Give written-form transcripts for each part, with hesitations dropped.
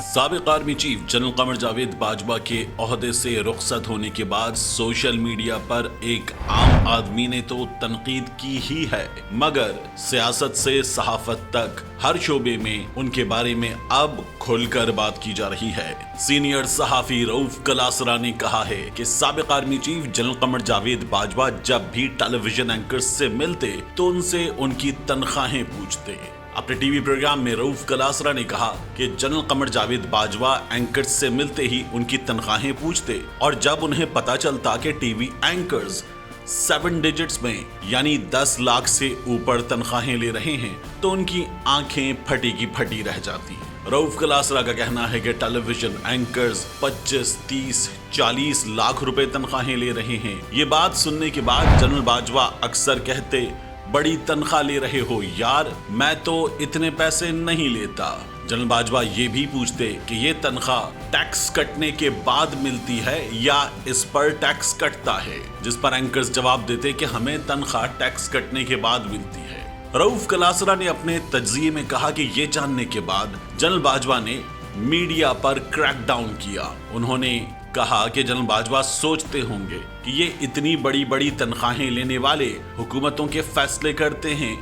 साबिक army chief general Qamar Javed Bajwa के ओहदे से रुखसत होने के बाद सोशल मीडिया पर एक आम आदमी ने तो तनकीद की ही है, मगर सियासत से सहाफत तक हर शोबे में उनके बारे में अब खुलकर बात की जा रही है। सीनियर सहाफी रऊफ कलासरा ने कहा है कि साबिक army chief general Qamar Javed Bajwa जब भी टेलीविजन एंकर्स से मिलते तो उनसे उनकी तनख्वाहें पूछते। अपने टीवी प्रोग्राम में रऊफ कलासरा ने कहा कि जनरल कमर जावेद बाजवा एंकर्स से मिलते ही उनकी तनख्वाहें पूछते और जब उन्हें पता चलता कि टीवी एंकर्स 7 डिजिट्स में यानी 10 लाख से ऊपर तनख्वाहें ले रहे हैं तो उनकी आंखें फटी की फटी रह जाती। रऊफ कलासरा का कहना है कि टेलीविजन एंकर्स 25, 30, 40 लाख रुपए तनख्वाहें ले रहे हैं। ये बात सुनने के बाद जनरल बाजवा अक्सर कहते, बड़ी तनख्वाह ले रहे हो यार, मैं तो इतने पैसे नहीं लेता। जनरल बाजवा ये भी पूछते कि ये तनख्वाह टैक्स कटने के बाद मिलती है या इस पर टैक्स कटता है, जिस पर एंकर्स जवाब देते कि हमें तनख्वाह टैक्स कटने के बाद मिलती है। रऊफ कलासरा ने अपने तज्जिये में कहा कि ये जानने के बाद जनरल बाजवा ने मीडिया पर क्रैकडाउन किया। उन्होंने कहा कि जनरल बाजवा सोचते होंगे कि ये इतनी बड़ी बड़ी तनख्वाहें लेने वाले हुकूमतों के फैसले करते हैं,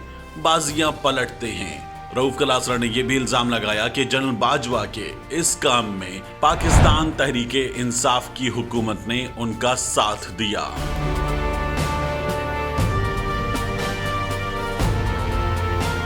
बाजियां पलटते हैं। रऊफ कलासरा ने यह भी इल्जाम लगाया कि जनरल बाजवा के इस काम में पाकिस्तान तहरीके इंसाफ की हुकूमत ने उनका साथ दिया।